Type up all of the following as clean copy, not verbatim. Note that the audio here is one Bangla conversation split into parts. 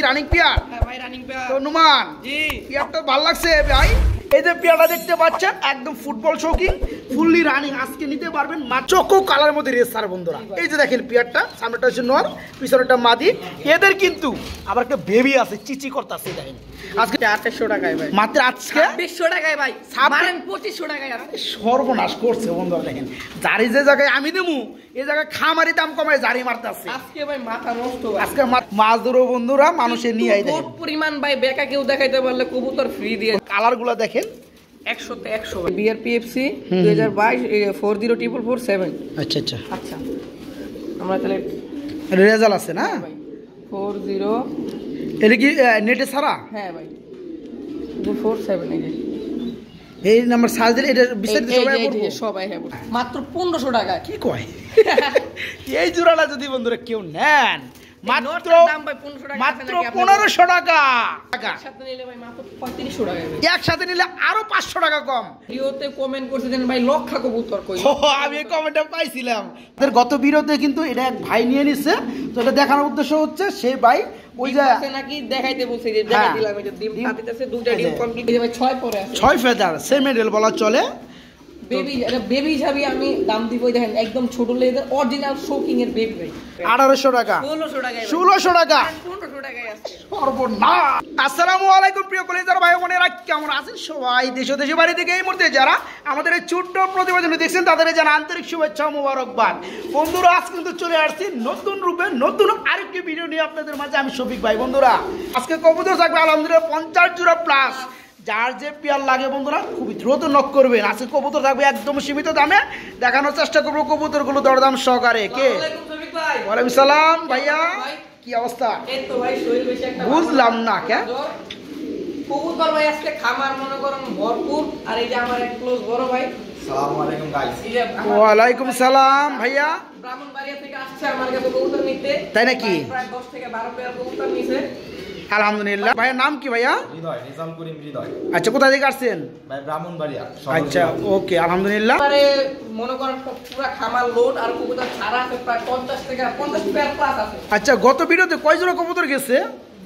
কি রানিং পেয়ার? হ্যাঁ ভাই রানিং পেয়ার। তো নুমান জি পেয়ারটা ভালো লাগছে ভাই। এই যে পেয়ারটা দেখতে পাচ্ছেন একদম ফুটবল শৌখিন ফুললি রানিং আজকে নিতে পারবেন চোখো কালার মধ্যে রেসার বন্ধুরা। এই যে দেখেন পেয়ারটা সামনেটা হচ্ছে নর পিছনেটা মাদি। এদের কিন্তু আবার একটা বেবি আছে চিচি করতেছে দেখেন আজকে 2800 টাকায় ভাই মাত্র আজকে 2600 টাকায় ভাই মারেন 2500 টাকায় আছে। সর্বনাশ করছে বন্ধুরা দেখেন জারি যে জায়গায় আমি দেবো এই জায়গায় খামারি দাম কমায় জারি মারতেছে আজকে ভাই মাথা নষ্ট ভাই। আজকে মাছ ধরো বন্ধুরা মানুষের নিয়ে আই দেখেন পরিমাণ ভাই বেকা কেউ দেখাইতে পারলে কবুতর ফ্রি দিয়ে কালার গুলা দেখেন 100 তে 100 বিআরপিএফসি 2022 404447। আচ্ছা আচ্ছা আচ্ছা আমরা তাহলে রেজাল্ট আছে না ভাই 40 এটা কি নেটে ছাড়া? হ্যাঁ ভাই 47 এই যে এই নাম্বার সার্চ দিলে এটা বিস্তারিত সবাই বলবো সবাই হ্যাঁ মাত্র 1500 টাকা। কি কয় এই জোড়াটা যদি বন্ধুরা কেউ নেন মাত্র দাম ভাই 1500 টাকা মাত্র 1500 টাকা একসাথে নিলে ভাই মাত্র 3500 টাকা ভাই। একসাথে নিলে আরো 500 টাকা কম। ভিডিওতে কমেন্ট করছেন ভাই লক্ষা কবুতর কই আমি এই কমেন্টটা পাইছিলাম আমাদের গত ভিডিওতে কিন্তু এটা এক ভাই নিয়ে নিছে তো এটা দেখানোর উদ্দেশ্য হচ্ছে সেই ভাই ওই যে আছে নাকি দেখাইতে বলছে যে দেখাই দিলাম এটা ডিম কাটিতেছে দুইটা ডিম কমপ্লিট হয়ে ভাই 6 পরে আছে 6 ফেদার সেম মডেল বলা চলে। বেবি এটা বেবি হিসাবে আমি দাম দিব দেখেন একদম ছোট লেদার অরিজিনাল শোকিং এর বেবি ভাই 1800 টাকা 1600 টাকায় 1600 টাকা 1500 টাকায় আছে সর্বনাশ। আসসালামু আলাইকুম প্রিয় কলেজার ভাই বোনেরা কেমন আছেন সবাই? দেশ ও দেশের বাড়ি থেকে এই মুহূর্তে যারা আমাদের এই ছোট্ট প্রতিবেদন দেখছেন তাদের জানা আন্তরিক শুভেচ্ছা ও মোবারকবাদ। বন্ধুরা আজ কিন্তু চলে আসছি নতুন রূপে নতুন আরেকটি ভিডিও নিয়ে আপনাদের মাঝে আমি শফিক ভাই। বন্ধুরা আজকে কবুতর থাকবে আলহামদুলিল্লাহ 50 জোড়া প্লাস। যার যে পেয়ার লাগে বন্ধুরা খুবই দ্রুত নক করবেন। আজকে কবুতর থাকবে একদম সীমিত দামে দেখানোর চেষ্টা করবো কবুতরগুলো দরদাম সহকারে। কে? ওয়ালাইকুম সালাম ভাইয়া কি অবস্থা? এই তো ভাই শরীর বেশি একটা বুঝলাম না কে কবুতর ভাই আজকে খামার মনে করেন ভরপুর। আর এই যে আমার এক ক্লোজ বড় ভাই আসসালামু আলাইকুম গাইস। ওয়ালাইকুম সালাম ভাইয়া ব্রাহ্মণবাড়িয়া থেকে আসছে আমার কাছে কবুতর নিতে। তাই নাকি? প্রায় 10 থেকে 12 পেয়ার কবুতর নিছে আলহামদুলিল্লাহ। ভাইয়ের নাম কি ভাইয়া? হৃদয় নিজাম করিম হৃদয় আচ্ছা কোথা থেকে আসছেন? ভাই ব্রাহ্মণবাড়িয়া। আচ্ছা ওকে আলহামদুলিল্লাহ। এবারে মনে করেন পুরো খামার লোড আর কবুতর ছাড়া আছে প্রায় 50 থেকে 50 পেয়ার প্লাস আছে। আচ্ছা গত ভিডিওতে কয় জোড়া কবুতর গেছে?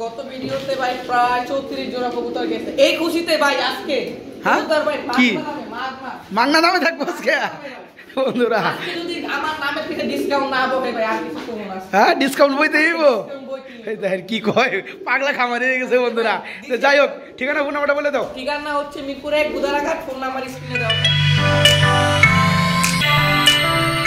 গত ভিডিওতে ভাই প্রায় 34 জোড়া কবুতর গেছে। এই খুশিতে ভাই আজকে হ্যাঁ? কবুতর ভাই কি? মাগনা মাগনা দামে থাকবো আজকে বন্ধুরা। আজকে যদি আমার নামে থেকে ডিসকাউন্ট না হবে ভাই আর কিছু কম না। হ্যাঁ ডিসকাউন্ট বইতে দিব। এই দেখেন কি কয় পাগলা খামারে গেছে বন্ধুরা। তো যাই হোক ঠিকানা ফোন নাম্বারটা বলে দাও। ঠিকানা হচ্ছে মিরপুর 1 গুদারাঘাট। ফোন নাম্বার স্ক্রিনে দেওয়া আছে।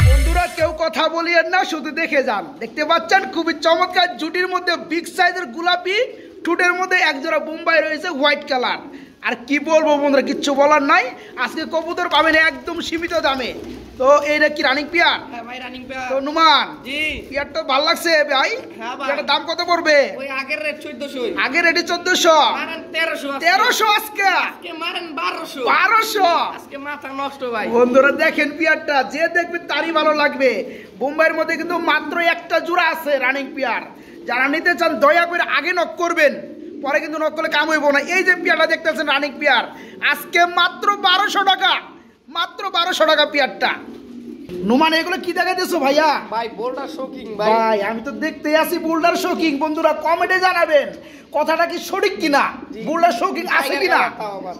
বন্ধুরা কেউ কথা বলিয়েন না শুধু দেখে যান। দেখতে পাচ্ছেন খুবই চমৎকার জুটির মধ্যে বিগ সাইজের গোলাপি টুটের মধ্যে একজোড়া বোম্বাই রয়েছে হোয়াইট কালার। আর কি বলবো বন্ধুরা কিচ্ছু বলার নাই। আজকে কবুতর পাবেন একদম সীমিত দামে। তো এইটা কি রানিং পেয়ার? হ্যাঁ ভাই রানিং পেয়ার। তো নুমান জি পেয়ারটা ভালো লাগছে ভাই। হ্যাঁ ভাই। পেয়ারটার দাম কত পড়বে? ওই আগের রেট 1400। আগের রেটে 1400 মারেন 1300 1300 আজকে আজকে মারেন 1200 1200 আজকে মাথা নষ্ট ভাই। বন্ধুরা দেখেন পেয়ারটা যে দেখবে তারই ভালো লাগবে। বোম্বাইয়ের মধ্যে কিন্তু মাত্র একটা জোড়া আছে রানিং পেয়ার। যারা নিতে চান দয়া করে আগে নক করবেন পরে কিন্তু নক করলে কাম হইব না। এই যে পেয়ারটা দেখতেছেন রানিং পেয়ার আজকে মাত্র 1200 টাকা মাত্র 1200 টাকা পেয়ারটা। নুমান এগুলো কি দেখাইতেছো ভাইয়া? ভাই বোল্ডার শোকিং ভাই। ভাই আমি তো দেখতে আসি বোল্ডার শোকিং। বন্ধুরা কমেন্টে জানাবেন কথাটা কি সঠিক কিনা। বোল্ডার শোকিং আছে কিনা?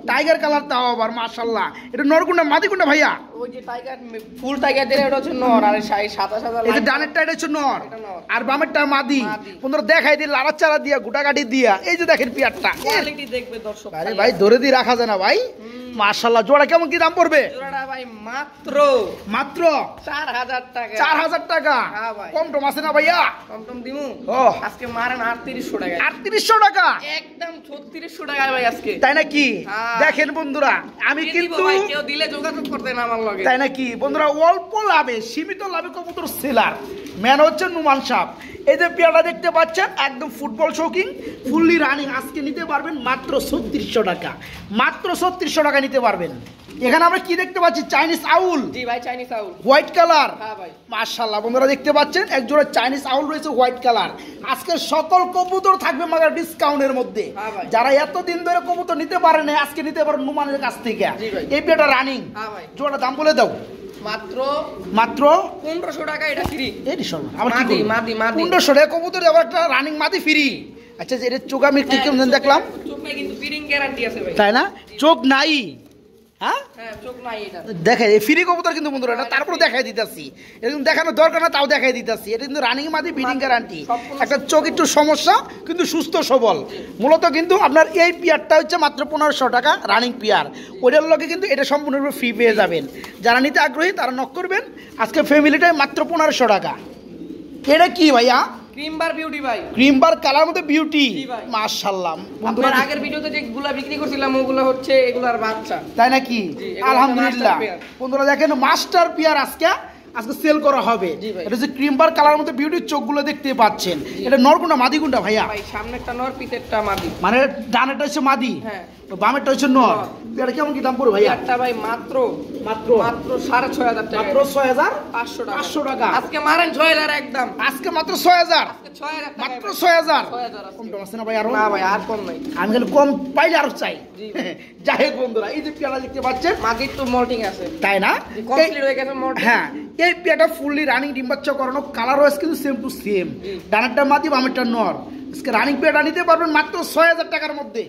টাইগার কালার তাও আবার মাশাআল্লাহ। এটা নরকুন্ডা মাদিকুন্ডা ভাইয়া? ওই যে টাইগার ফুল টাইগার দিলে ওটা হচ্ছে নর আর সাদা সাদা এই যে ডানেরটা এটা হচ্ছে নর এটা নর। আর বামেরটা মাদি। বন্ধুরা দেখাই দিই লাড়াচাড়া দিয়া গুটাগাটি দিয়া। এই যে দেখেন পেয়ারটা কোয়ালিটি দেখবে দর্শক। আরে ভাই ধরে দিয়ে রাখা যায় না ভাই। মাশাআল্লাহ জোড়া কেমন কি দাম পড়বে? জোড়াটা ভাই মাত্র মাত্র 4000 টাকা। 4000 টাকা। হ্যাঁ ভাই। কম টম আছে না ভাইয়া? কমটম দিমু ও আজকে মারেন 3800 টাকা। 3800 টাকা একদম 3600 টাকা ভাই আজকে। তাই নাকি? হ্যাঁ। দেখেন বন্ধুরা আমি কে দিব কিন্তু ভাই কেউ দিলে যোগাযোগ করতেন আমার লগে। তাই নাকি বন্ধুরা অল্প লাভে সীমিত লাভে কবুতর সেলার ম্যান হচ্ছে নুমান সাহেব। এই যে পেয়ারটা দেখতে পাচ্ছেন একদম ফুটবল শৌখিন ফুললি রানিং আজকে নিতে পারবেন মাত্র 3600 টাকা। মাত্র 3600 টাকা নিতে পারবেন। এখানে আমরা কি দেখতে পাচ্ছি? চাইনিজ আউল। জি ভাই চাইনিজ আউল হোয়াইট কালার। হ্যাঁ ভাই মাশাআল্লাহ বন্ধুরা দেখতে পাচ্ছেন একজোড়া চাইনিজ আউল রয়েছে হোয়াইট কালার। আজকে সকল কবুতর থাকবে মাগার ডিসকাউন্টের মধ্যে। হ্যাঁ ভাই। যারা এতদিন ধরে কবুতর নিতে পারে না আজকে নিতে পারেন নুমানের কাছ থেকে। জি ভাই। এই পেয়ারটা রানিং। হ্যাঁ ভাই। জোড়া দাম বলে দাও। মাত্র মাত্র 1500 টাকা এটা ফ্রি। এই শোনো আবার কি মাদি বলবো? মাদি মাদি 1500 টাকা কবুতর আবার একটা রানিং মাদি ফ্রি। আচ্ছা এটা চোখ আমি কেমন দেখলাম, চোখে কিন্তু ফিডিং গ্যারান্টি আছে ভাই। তাই না? চোখ নাই, হ্যাঁ হ্যাঁ চোখ নাই এটা। দেখাই ফ্রি কবুতর কিন্তু বন্ধুরা, এটা তারপরে দেখাই দিতেছি, এটা কিন্তু দেখানোর দরকার না, তাও দেখাই দিতেছি। এটা কিন্তু রানিং মাদি ব্রিডিং গ্যারান্টি। একটা চোখ একটু সমস্যা কিন্তু সুস্থ সবল। মূলত কিন্তু আপনার এই পেয়ারটা হচ্ছে মাত্র 1500 টাকা রানিং পেয়ার। ওইটার লগে কিন্তু এটা সম্পূর্ণরূপে ফ্রি পেয়ে যাবেন। যারা নিতে আগ্রহী তারা নক করবেন। আজকে ফ্যামিলিটাই মাত্র 1500 টাকা। এটা কি ভাইয়া? ক্রিমবার বিউটি ভাই। ক্রিমবার কালার মধ্যে বিউটি, জি ভাই। মাশাআল্লাহ। আপনার আগের ভিডিওতে যেগুলা বিক্রি করছিলাম ওগুলো হচ্ছে এগুলার বাচ্চা, তাই নাকি? জি, এগুলো আলহামদুলিল্লাহ মাস্টার পেয়ার। বন্ধুরা দেখেন মাস্টার পেয়ার আজকে সেল করা হবে। জি ভাই। এটা হচ্ছে ক্রিমবার কালার মধ্যে বিউটির চোখগুলো দেখতে পাচ্ছেন। এটা নরকুন্ডা মাদি কোনটা ভাইয়া? ভাই সামনেরটা নর পিছেরটা মাদি। মানে ডানেরটা হচ্ছে মাদি, হ্যাঁ বামেরটা হচ্ছে নর। নর। এটা কেমন কি দাম পড়বে ভাইয়া? একটা ভাই মাত্র মাত্র মাত্র 6500 টাকা। মাত্র 6500 500 টাকা। আজকে মারেন 6000 একদম। আজকে মাত্র 6000, আজকে 6000 টাকা মাত্র ভাই। 6000। 6000 আছে। কম টম আছে না ভাই আরো? না ভাই আর কম নাই। আমি খালি কম পাইলে আরো চাই। জি। যাই হোক বন্ধুরা, এই যে পেয়ারা দেখতে পাচ্ছেন, মাদির তো মল্টিং আছে, তাই না? কমপ্লিট হয়ে গেছে মল্টিং। হ্যাঁ এই পেয়ারটা ফুললি রানিং ডিম বাচ্চা করানো, কালার ওয়াইজ কিন্তু সেম টু সেম। ডানারটা মাদি বামেরটা নর। আজকে রানিং পেয়ারটা নিতে পারবেন মাত্র 6000 টাকার মধ্যে।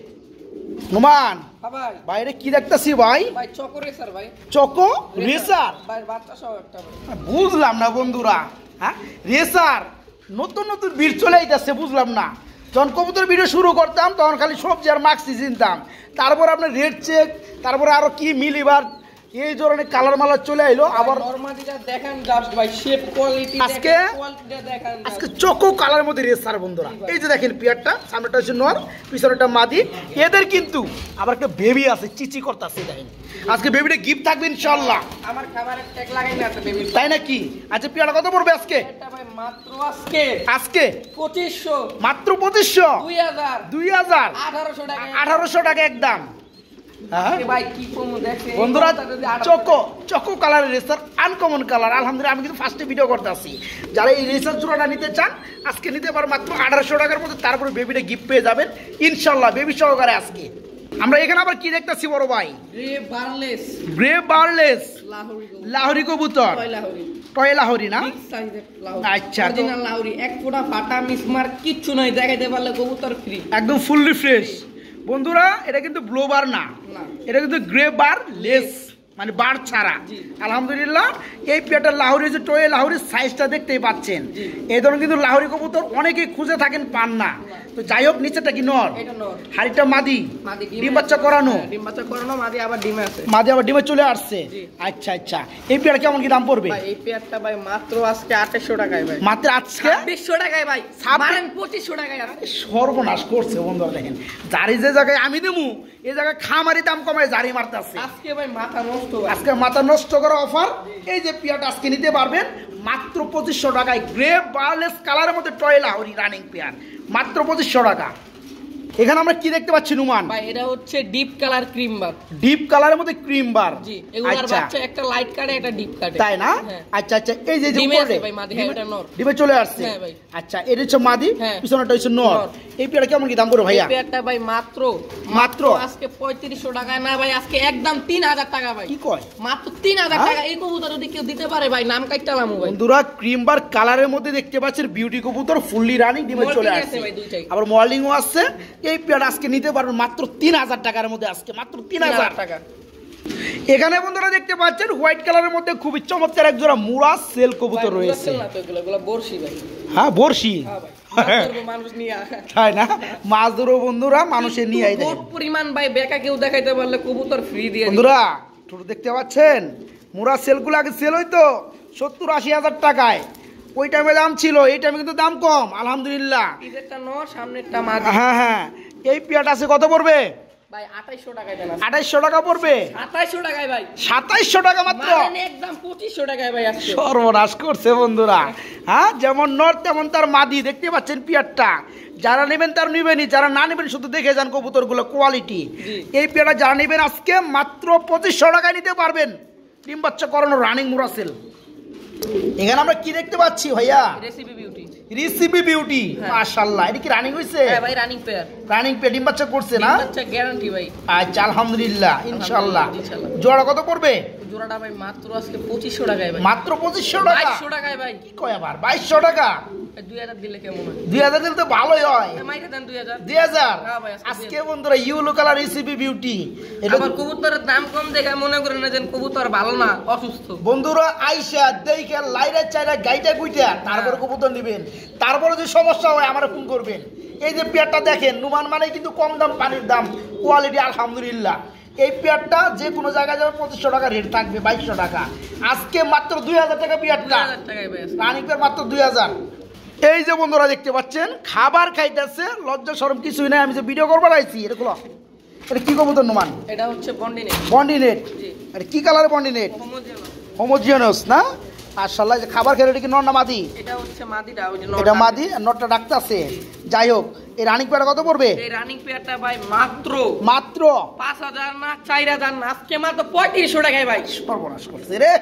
নোমান হ্যাঁ ভাই। বাইরে কি দেখতেছি ভাই? ভাই চকরে স্যার ভাই। Choco racer? ভাই বাচ্চা সহ একটা ভাই। বুঝলাম না বন্ধুরা, হ্যাঁ রেসার নতুন নতুন বীর চলে আইতেছে, বুঝলাম না। যখন কবুতর ভিডিও শুরু করতাম তখন খালি সবজি আর মাক্সি চিনতাম, তারপর আপনার রেড চেক, তারপরে আরো কি মিলিবার, এই ধরনের কালার মালার চলে আইলো। আবার নরমালিটা দেখেন জাস্ট ভাই, শেপ কোয়ালিটি আজকে কোয়ালিটিটা দেখেন আজকে চকো কালার মধ্যে রেসার বন্ধুরা। এই যে দেখেন পেয়ারটা, সামনেটা হচ্ছে নর, পিছনেটা মাদি। এদের কিন্তু আবার একটা বেবি আছে, চিচি করতেছে দেখেন। আজকে বেবিটা গিফট থাকবে ইনশাআল্লাহ। আমার খাবারের ট্যাগ লাগাই না আছে বেবি। তাই নাকি? আচ্ছা পেয়ারটা কত পড়বে আজকে? এটা ভাই মাত্র আজকে আজকে 2500, মাত্র 2500, 2000, 2000, 1800 টাকা। 1800 টাকা একদম। হ্যাঁ ভাই কি কম দেখে বন্ধুরা, চকো কালারের রেসার, আনকমন কালার। আলহামদুলিল্লাহ আমি কিন্তু ফার্স্টে ভিডিও করতে আসি। যারা এই রেসার জোড়াটা নিতে চান আজকে নিতে পারেন মাত্র 1800 টাকার মধ্যে। তারপরে বেবিটা গিফট পেয়ে যাবেন ইনশাল্লাহ, বেবি সহকারে। আজকে আমরা এখানে আবার কি দেখতেছি বড় ভাই? গ্রে বারলেস গ্রে বারলেস লাহোরি লাহোরি কবুতর, লাহোরি টয় লাহোরি না? বিগ সাইজের লাহোরি। আচ্ছা, তো- অরিজিনাল লাহোরি, এক ফোঁটা ফাটা মিসমার কিচ্ছু নাই, দেখাইতে পারলে কবুতর ফ্রি। একদম ফুললি ফ্রেশ বন্ধুরা। এটা কিন্তু ব্লো বার না, না। এটা কিন্তু গ্রে বার লেস, মানে বার ছাড়া। জি। আলহামদুলিল্লাহ এই পেয়ারটা লাহোরি যে টয়ে লাহোরির সাইজটা দেখতেই পাচ্ছেন। জি। এই ধরনের কিন্তু লাহোরি কবুতর অনেকেই খুঁজে থাকেন, পান না। তো যাই হোক, নিচেটা কি নর, এটা নর, হাড়িটা মাদি, মাদি ডিম বাচ্চা করানো। হ্যাঁ, ডিম বাচ্চা করানো, মাদি আবার ডিমে আছে। মাদি আবার ডিমে চলে আসছে। জি। আচ্ছা আচ্ছা, এই পেয়ার কেমন কি দাম পড়বে? ভাই এই পেয়ারটা ভাই মাত্র আজকে 2800 টাকায় ভাই। মাত্র আজকে 2600 টাকায় ভাই। মারেন 2500 টাকায় আছে। সর্বনাশ করছে বন্ধুরা। দেখেন জারি যে জায়গায় আমি দেবো, এই জায়গায় খামারি দাম কমায় জারি মারতেছে। আজকে ভাই মাথা নষ্ট ভাই। আজকে মাথা নষ্ট করা অফার। এই যে পেয়ারটা আজকে নিতে পারবেন মাত্র 2500 টাকায়। গ্রে বারলেস কালারের মধ্যে টয় লাহোরি রানিং পেয়ার, মাত্র 2500 টাকা। এখানে আমরা কি দেখতে পাচ্ছি নুমান? ভাই এটা হচ্ছে ডিপ কালার ক্রিম বার। ডিপ কালারের মধ্যে ক্রিম বার। জি, এগুলার আচ্ছা, বাচ্চা একটা লাইট কাটে, একটা ডিপ কাটে। তাই না? হ্যাঁ। আচ্ছা আচ্ছা, এই যে ডিমে উপরে আছে ভাই মাদি, হ্যাঁ এটা নর। ডিমে চলে আসছে। হ্যাঁ ভাই। আচ্ছা, এটা হচ্ছে মাদি, হ্যাঁ। পিছনেটা হচ্ছে নর। নর। এই পেয়ারটা কেমন কি দাম পড়বে ভাইয়া? এই পেয়ারটা ভাই মাত্র মাত্র আজকে 3500 টাকায় না ভাই, আজকে একদম 3000 টাকা ভাই। কি কয় মাত্র 3000 হ্যাঁ? টাকা। এই কবুতর যদি কেউ দিতে পারে ভাই, নাম কাটতালাম ভাই। বন্ধুরা ক্রিম বার কালারের মধ্যে দেখতে পাচ্ছেন বিউটি কবুতর, ফুললি রানিং, ডিমে Molting চলে আছে আসছে। ভাই দুইটাই। আবার মর্নিংও আসছে। এই পেয়ার আজকে নিতে পারবেন মাত্র 3000 টাকার মধ্যে। আজকে মাত্র 3000 টাকা। এখানে বন্ধুরা দেখতে পাচ্ছেন হোয়াইট কালারের মধ্যে খুবই চমৎকার এক জোড়া মুরা সেল কবুতর রয়েছে। না তো এগুলো বর্ষি ভাই। হ্যাঁ বর্ষি, হ্যাঁ ভাই, মাছ ধরবো মানুষ নিয়ে। তাই না? মাছ ধরো বন্ধুরা, মানুষের নিয়ে আই বহুত পরিমাণ ভাই, বেকা কেউ দেখাইতে পারলে কবুতর ফ্রি দিয়ে দিবে। বন্ধুরা ছোট দেখতে পাচ্ছেন মুরা সেলগুলো আগে সেল হইতো 70-80 হাজার টাকায়। ওই টাইমে দাম ছিল, এই টাইমে কিন্তু দাম কম আলহামদুলিল্লাহ। ঈদেরটা নর, সামনেরটা মাছ। হ্যাঁ হ্যাঁ, এই পেয়ারটা আছে কত পড়বে? ভাই 2800 টাকায় দেন। 2800 টাকা পড়বে। 2700 টাকায় ভাই। 2700 টাকা মাত্র। মানে একদম 2500 টাকায় ভাই আজকে। সর্বনাশ করছে বন্ধুরা। হ্যাঁ, যেমন নর তেমন তার মাদি। দেখতে পাচ্ছেন পেয়ারটা, যারা নেবেন তার নিবেনই, যারা না নেবেন শুধু দেখে যান কবুতরগুলো কোয়ালিটি। এই পেয়ারটা যারা নেবেন আজকে মাত্র 2500 টাকায় নিতে পারবেন। ডিম বাচ্চা করানো রানিং মুরাসেল। এখানে আমরা কি দেখতে পাচ্ছি ভাইয়া? Recipe beauty. রিসিপি বিউটি, হ্যাঁ। মাশাআল্লাহ। এটা কি রানিং হইছে? হ্যাঁ ভাই রানিং পেয়ার। রানিং পেয়ার, ডিম বাচ্চা করছে না? আচ্ছা গ্যারান্টি ভাই। আচ্ছা আলহামদুলিল্লাহ ইনশাআল্লাহ। ইনশাআল্লাহ। জোড়া কত পড়বে? জোড়াটা ভাই মাত্র আজকে 2500 টাকায় ভাই। মাত্র 2500 টাকা। 2200 টাকায় ভাই। কি কয় আবার 2200 টাকা? 2000 দিলে কেমন হয়? 2000 দিলে তো ভালোই হয়। মাইকে দেন 2000। 2000 হ্যাঁ ভাই, আজকে বন্ধুরা ইউলো কালার রেসিপি বিউটি এটা আবার কবুতরের দাম কম দেখে মনে করেন না যে কবুতর ভালো না, অসুস্থ। বন্ধুরা আইসা দেখে লাইরা চাইরা গাইটা গুইটা তারপর কবুতর নেবেন। তারপরে যদি সমস্যা হয় আমারে ফোন করবেন। এই যে পেয়ারটা দেখেন, নুমান মানে কিন্তু কম দাম পানির দাম, কোয়ালিটি আলহামদুলিল্লাহ। এই পেয়ারটা যে কোনো জায়গায় যাবে 2500 টাকা রেট থাকবে, 2200 টাকা। আজকে মাত্র 2000 টাকা পেয়ারটা, 2000 টাকায় ভাই। রানিং পেয়ার মাত্র 2000। এই যে বন্ধুরা দেখতে পাচ্ছেন খাবার খাইতেছে, লজ্জা শরম কিছুই নাই। আমি যে ভিডিও করবার আইছি এগুলো, এটা কি কবুতর নুমান? এটা হচ্ছে বন্ডিনেট। বন্ডিনেট। জি। এটা কি কালারের বন্ডিনেট? হোমোজেনাস। হোমোজিনিয়াস না? মাশাআল্লাহ। যে খাবার খেলে এটা কি নর না মাদি? এটা হচ্ছে মাদিটা, ওই যে এটা মাদি, নরটা ডাকতেছে। যাই হোক, এই রানিং পেয়ারটা কত পড়বে? এই রানিং পেয়ারটা ভাই মাত্র মাত্র 5000 না 4000 না, আজকে মাত্র 3500 টাকায় ভাই। সর্বনাশ করছে রে,